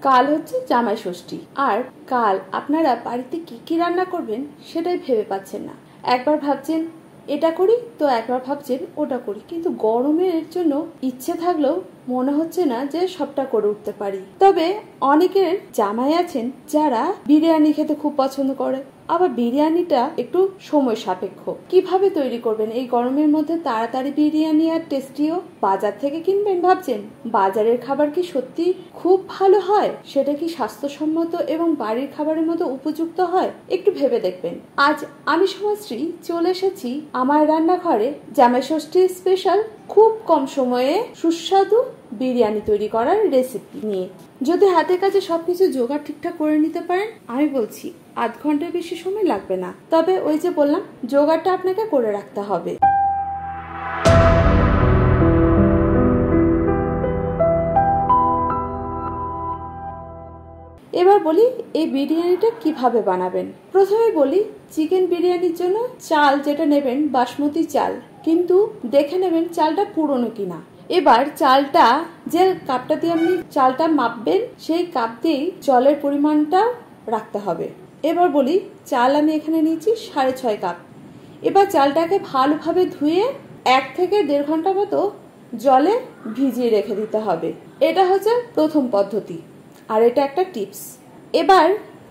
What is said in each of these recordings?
কাল হচ্ছে জামাই ষষ্ঠী, আর কাল আপনারা বাড়িতে কি কি রান্না করবেন সেটাই ভেবে পাচ্ছেন না। একবার ভাবছেন এটা করি, তো একবার ভাবছেন ওটা করি, কিন্তু গরমের জন্য ইচ্ছে থাকলেও মনে হচ্ছে না যে সবটা করে উঠতে পারি। তবে অনেকের জামাই আছেন যারা বিরিয়ানি খেতে খুব পছন্দ করে, আবার বিরিয়ানিটা একটু সময় সাপেক্ষ। কিভাবে তৈরি করবেন এই গরমের মধ্যে তাড়াতাড়ি বিরিয়ানি আর টেস্টিও? বাজার থেকে কিনবেন ভাবছেন? বাজারের খাবার কি সত্যি খুব ভালো হয়? সেটা কি স্বাস্থ্যসম্মত এবং বাড়ির খাবারের মতো উপযুক্ত হয়? একটু ভেবে দেখবেন। আজ আমি শুভশ্রী চলে এসেছি আমার রান্নাঘরে জামাই ষষ্ঠীর স্পেশাল খুব কম সময়ে সুস্বাদু বিরিয়ানি তৈরি করার রেসিপি নিয়ে। যদি হাতের কাছে সবকিছু জোগাড় ঠিকঠাক করে নিতে পারেন, আমি বলছি আধ ঘন্টার বেশি সময় লাগবে না। তবে ওই যে বললাম, জোগাড়টা আপনাকে করে রাখতে হবে। এবার বলি এই বিরিয়ানিটা কিভাবে বানাবেন। প্রথমে বলি চিকেন বিরিয়ানির জন্য চাল যেটা নেবেন বাসমতি চাল, কিন্তু দেখে নেবেন চালটা পুরনো কিনা। এবার চালটা যে কাপটা দিয়ে আপনি চালটা মাপবেন সেই কাপ দিয়েই জলের পরিমাণটা রাখতে হবে। এবার বলি চাল আমি এখানে নিয়েছি 6.5 কাপ। এবার চালটাকে ভালোভাবে ধুয়ে 1 থেকে 1.5 ঘন্টা মতো জলে ভিজিয়ে রেখে দিতে হবে। এটা হচ্ছে প্রথম পদ্ধতি, আর এটা একটা টিপস। এবার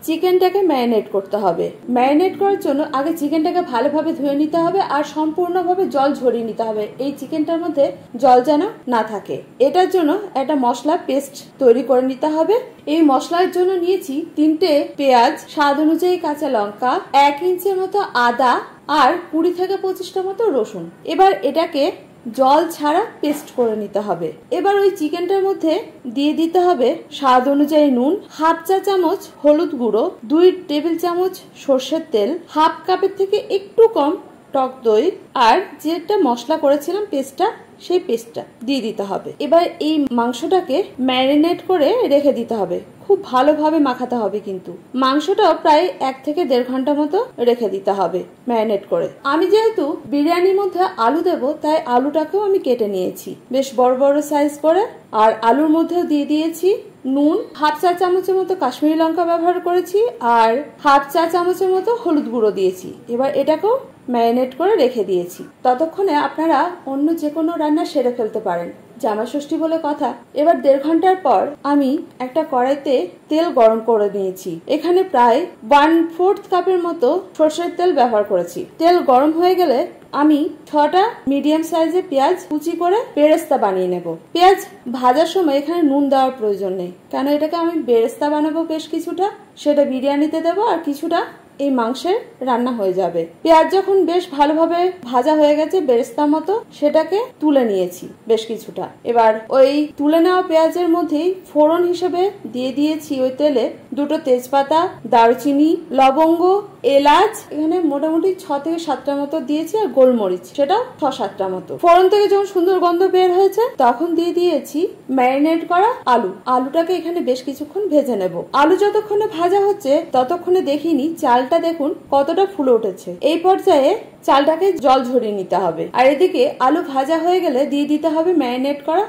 চিকেনটাকে ম্যারিনেট করতে হবে। ম্যারিনেট করার জন্য আগে চিকেনটাকে ভালোভাবে ধুয়ে নিতে হবে আর সম্পূর্ণভাবে জল ঝরিয়ে নিতে হবে। এই চিকেনটার মধ্যে জল যেন না থাকে। এটার জন্য একটা মশলা পেস্ট তৈরি করে নিতে হবে। এই মশলার জন্য নিয়েছি 3টে পেঁয়াজ, স্বাদ অনুযায়ী কাঁচা লঙ্কা, 1 ইঞ্চির মতো আদা আর 20 থেকে 25টা মতো রসুন। এবার এটাকে জল ছাড়া পেস্ট করে নিতে হবে। এবার ওই চিকেনটার মধ্যে দিয়ে দিতে হবে স্বাদ অনুযায়ী নুন, 1/2 চা চামচ হলুদ গুঁড়ো, 2 টেবিল চামচ সর্ষের তেল, 1/2 কাপের থেকে একটু কম টক দই, আর যেটা মশলা করেছিলাম পেস্টটা, সেই পেস্টটা দিয়ে দিতে হবে। এবার এই মাংসটাকে ম্যারিনেট করে রেখে দিতে হবে। খুব ভালোভাবে মাখাতে হবে, কিন্তু মাংসটাও প্রায় 1 থেকে 1.5 ঘন্টা মতো রেখে দিতে হবে ম্যারিনেট করে। আমি যেহেতু বিরিয়ানির মধ্যে আলু দেব, তাই আলুটাকেও আমি কেটে নিয়েছি বেশ বড় বড় সাইজ করে। আর আলুর মধ্যেও দিয়ে দিয়েছি নুন, 1/2 চা চামচের মতো কাশ্মীরি লঙ্কা ব্যবহার করেছি, আর 1/2 চা চামচের মতো হলুদ গুঁড়ো দিয়েছি। এবার এটাকেও ম্যারিনেট করে রেখে দিয়েছি। ততক্ষণে আপনারা অন্য যে কোনো রান্না সেরে ফেলতে পারেন, জামাই ষষ্ঠী বলে কথা। এবার 1.5 ঘন্টার পর আমি একটা কড়াইতে তেল গরম করে নিয়েছি। এখানে প্রায় 1/4 কাপের মতো সরষের তেল ব্যবহার করেছি। তেল গরম হয়ে গেলে আমি 6টা মিডিয়াম সাইজের পেঁয়াজ কুচি করে বেরেস্তা বানিয়ে নেব। পেঁয়াজ ভাজার সময় এখানে নুন দেওয়ার প্রয়োজন নেই, কেন এটাকে আমি বেরেস্তা বানাবো বেশ কিছুটা, সেটা বিরিয়ানিতে দেবো আর কিছুটা এই মাংসের রান্না হয়ে যাবে। পেঁয়াজ যখন বেশ ভালোভাবে ভাজা হয়ে গেছে বেরেস্তার মতো, সেটাকে তুলে নিয়েছি বেশ কিছুটা। এবার ওই তুলে নেওয়া পেঁয়াজের মধ্যেই ফোড়ন হিসেবে দিয়ে দিয়েছি ওই তেলে 2টো তেজপাতা, দারুচিনি, লবঙ্গ, এলাচ, এখানে মোটামুটি 6 থেকে 7টা মতো দিয়েছি, আর গোলমরিচ সেটা 6-7টা মতো। ফোড়ন থেকে যখন সুন্দর গন্ধ বের হয়েছে তখন দিয়ে দিয়েছি ম্যারিনেট করা আলু। আলুটাকে এখানে বেশ কিছুক্ষণ ভেজে নেব। আলু যতক্ষণে ভাজা হচ্ছে ততক্ষণে দেখিনি চালটা দেখুন কতটা ফুলে উঠেছে। এই পর্যায়ে চালটাকে জল ঝরিয়ে নিতে হবে। আর এদিকে আলু ভাজা হয়ে গেলে দিয়ে দিতে হবে ম্যারিনেট করা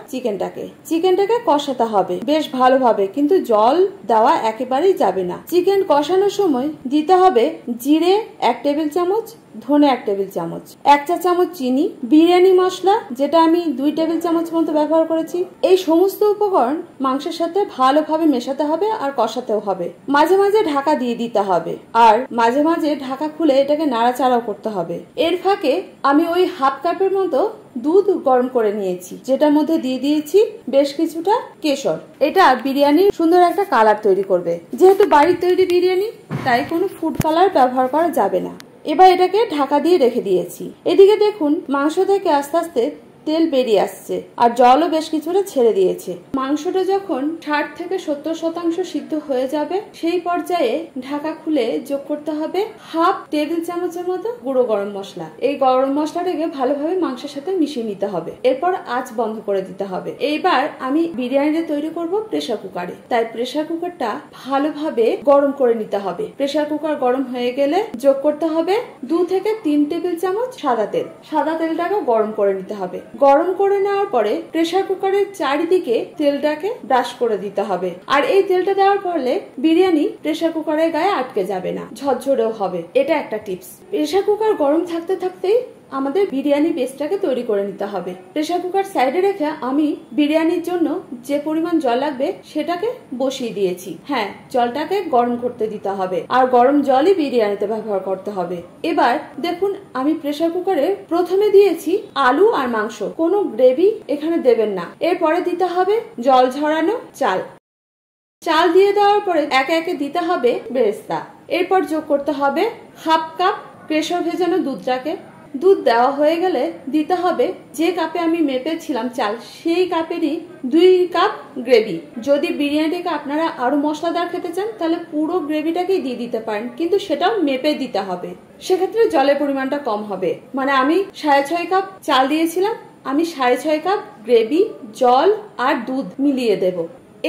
চিকেনটাকে কষাতে হবে বেশ ভালোভাবে, কিন্তু জল দেওয়া একেবারেই যাবে না। চিকেন কষানোর সময় দিতে হবে জিরে 1 টেবিল চামচ, ধনে 1 টেবিল চামচ, 1 চা চামচ চিনি, বিরিয়ানি মশলা যেটা আমি 2 টেবিল চামচ মতো ব্যবহার করেছি। এই সমস্ত উপকরণ মাংসের সাথে ভালোভাবে মেশাতে হবে আর কষাতেও হবে। মাঝে মাঝে ঢাকা দিয়ে দিতে হবে, আর মাঝে মাঝে ঢাকা খুলে এটাকে নাড়াচাড়াও করতে হবে। এর ফাঁকে আমি ওই 1/2 কাপের মতো দুধ গরম করে নিয়েছি, যেটার মধ্যে দিয়ে দিয়েছি বেশ কিছুটা কেশর। এটা বিরিয়ানির সুন্দর একটা কালার তৈরি করবে। যেহেতু বাড়ির তৈরি বিরিয়ানি, তাই কোনো ফুড কালার ব্যবহার করা যাবে না। এবার এটাকে ঢাকা দিয়ে রেখে দিয়েছি। এদিকে দেখুন মাংস থেকে আস্তে আস্তে তেল বেরিয়ে আসছে আর জলও বেশ কিছুটা ছেড়ে দিয়েছে। মাংসটা যখন 60 থেকে 70% সিদ্ধ হয়ে যাবে, সেই পর্যায়ে ঢাকা খুলে যোগ করতে হবে 1/2 টেবিল চামচের মতো গুঁড়ো গরম মশলা। এই গরম মশলাটাকে ভালোভাবে মাংসের সাথে মিশিয়ে নিতে হবে। এরপর আঁচ বন্ধ করে দিতে হবে। এইবার আমি বিরিয়ানিটা তৈরি করব প্রেসার কুকারে, তাই প্রেসার কুকারটা ভালোভাবে গরম করে নিতে হবে। প্রেসার কুকার গরম হয়ে গেলে যোগ করতে হবে 2 থেকে 3 টেবিল চামচ সাদা তেল। সাদা তেলটাকে গরম করে নিতে হবে। গরম করে নেওয়ার পরে প্রেসার কুকারের চারিদিকে তেলটাকে ব্রাশ করে দিতে হবে। আর এই তেলটা দেওয়ার ফলে বিরিয়ানি প্রেসার কুকারের গায়ে আটকে যাবে না, ঝরঝরেও হবে। এটা একটা টিপস। প্রেসার কুকার গরম থাকতে থাকতেই আমাদের বিরিয়ানি বেসটাকে তৈরি করে নিতে হবে। প্রেসার কুকার সাইডে রেখে আমি বিরিয়ানির জন্য যে পরিমাণ জল লাগবে সেটাকে বসিয়ে দিয়েছি। হ্যাঁ, জলটাকে গরম করতে দিতে হবে, আর গরম জলই বিরিয়ানিতে ব্যবহার করতে হবে। এবার দেখুন, আমি প্রেসার কুকারে প্রথমে দিয়েছি আলু আর মাংস, কোনো গ্রেভি এখানে দেবেন না। এরপরে দিতে হবে জল ঝরানো চাল। চাল দিয়ে দেওয়ার পরে একে একে দিতে হবে বেরেস্তা। এরপর যোগ করতে হবে হাফ কাপ কেশর ভেজানো দুধটাকে। দুধ দেওয়া হয়ে গেলে দিতে হবে যে কাপে আমি মেপেছিলাম চাল, সেই কাপেরই 2 কাপ গ্রেভি। যদি বিরিয়ানিটাকে আপনারা আরো মশলাদার খেতে চান তাহলে পুরো গ্রেভিটাকেই দিয়ে দিতে পারেন, কিন্তু সেটাও মেপে দিতে হবে। সেক্ষেত্রে জলের পরিমাণটা কম হবে। মানে আমি 6.5 কাপ চাল দিয়েছিলাম, আমি 6.5 কাপ গ্রেভি, জল আর দুধ মিলিয়ে দেব।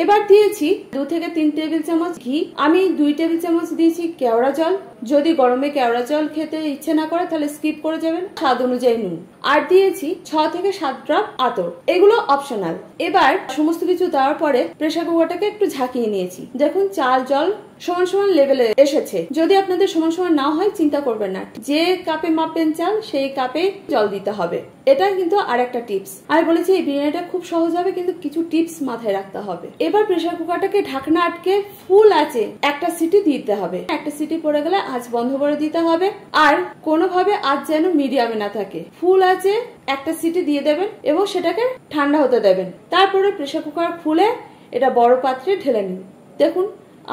এবার দিয়েছি 2 থেকে 3 টেবিল চামচ ঘি। আমি 2 টেবিল চামচ দিয়েছি কেওড়া জল। যদি গরমে কেওড়া জল খেতে ইচ্ছে না করে তাহলে স্কিপ করে যাবেন। স্বাদ অনুযায়ী নুন। আর দিয়েছি 6 থেকে 7 ড্রপ আতর। এগুলো অপশনাল। এবার সমস্ত কিছু দেওয়ার পরে প্রেসার কুকারটাকে একটু ঝাঁকিয়ে নিয়েছি। দেখুন চাল জল সমান সমান লেভেলে এসেছে। যদি আপনাদের সমান সমান না হয় চিন্তা করবেন না, যে কাপে মাপবেন চাল সেই কাপে জল দিতে হবে। এটা কিন্তু আরেকটা টিপস। আমি বলেছি এই বিরিয়ানিটা খুব সহজ হবে, কিন্তু কিছু টিপস মাথায় রাখতে হবে। এবার প্রেসার কুকারটাকে ঢাকনা আটকে ফুল আঁচে একটা সিটি দিতে হবে। একটা সিটি পড়ে গেলে আঁচ বন্ধ করে দিতে হবে, আর কোনোভাবে আঁচ যেন মিডিয়ামে না থাকে। ফুল আঁচে একটা সিটি দিয়ে দেবেন এবং সেটাকে ঠান্ডা হতে দেবেন। তারপরে প্রেসার কুকার খুলে এটা বড় পাত্রে ঢেলে নিন। দেখুন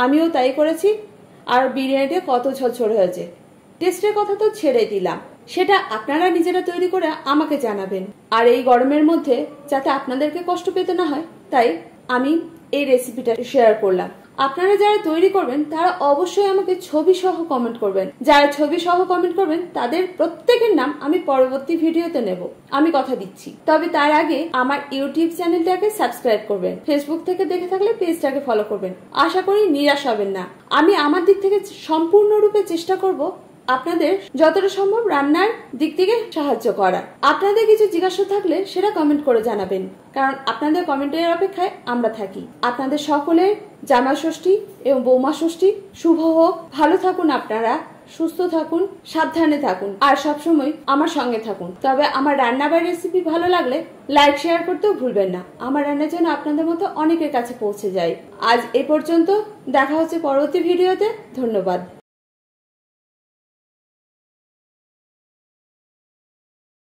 আমিও তাই করেছি, আর বিরিয়ানিটা কত ঝরঝরে হয়েছে। টেস্টের কথা তো ছেড়ে দিলাম, সেটা আপনারা নিজেরা তৈরি করে আমাকে জানাবেন। আর এই গরমের মধ্যে যাতে আপনাদেরকে কষ্ট পেতে না হয়, তাই আমি এই রেসিপিটা শেয়ার করলাম। আপনারা যারা তৈরি করবেন তারা অবশ্যই আমাকে ছবি সহ কমেন্ট করবেন। যারা ছবি সহ কমেন্ট করবেন তাদের প্রত্যেকের নাম আমি পরবর্তী ভিডিওতে নেব, আমি কথা দিচ্ছি। তবে তার আগে আমার ইউটিউব চ্যানেলটাকে সাবস্ক্রাইব করবেন। ফেসবুক থেকে দেখে থাকলে পেজটাকে ফলো করবেন। আশা করি নিরাশ হবেন না। আমি আমার দিক থেকে সম্পূর্ণরূপে চেষ্টা করব আপনাদের যতটা সম্ভব রান্নার দিক থেকে সাহায্য করা। আপনাদের কিছু জিজ্ঞাসা থাকলে সেটা কমেন্ট করে জানাবেন, কারণ আপনাদের কমেন্টের অপেক্ষায় আমরা থাকি। আপনাদের সকলের জামাই ষষ্ঠী এবং বৌমা ষষ্ঠী শুভ হোক। ভালো থাকুন আপনারা, সুস্থ থাকুন, সাবধানে থাকুন, আর সবসময় আমার সঙ্গে থাকুন। তবে আমার রান্না বা রেসিপি ভালো লাগলে লাইক শেয়ার করতেও ভুলবেন না। আমার রান্না যেন আপনাদের মতো অনেকের কাছে পৌঁছে যায়। আজ এ পর্যন্ত, দেখা হচ্ছে পরবর্তী ভিডিওতে। ধন্যবাদ।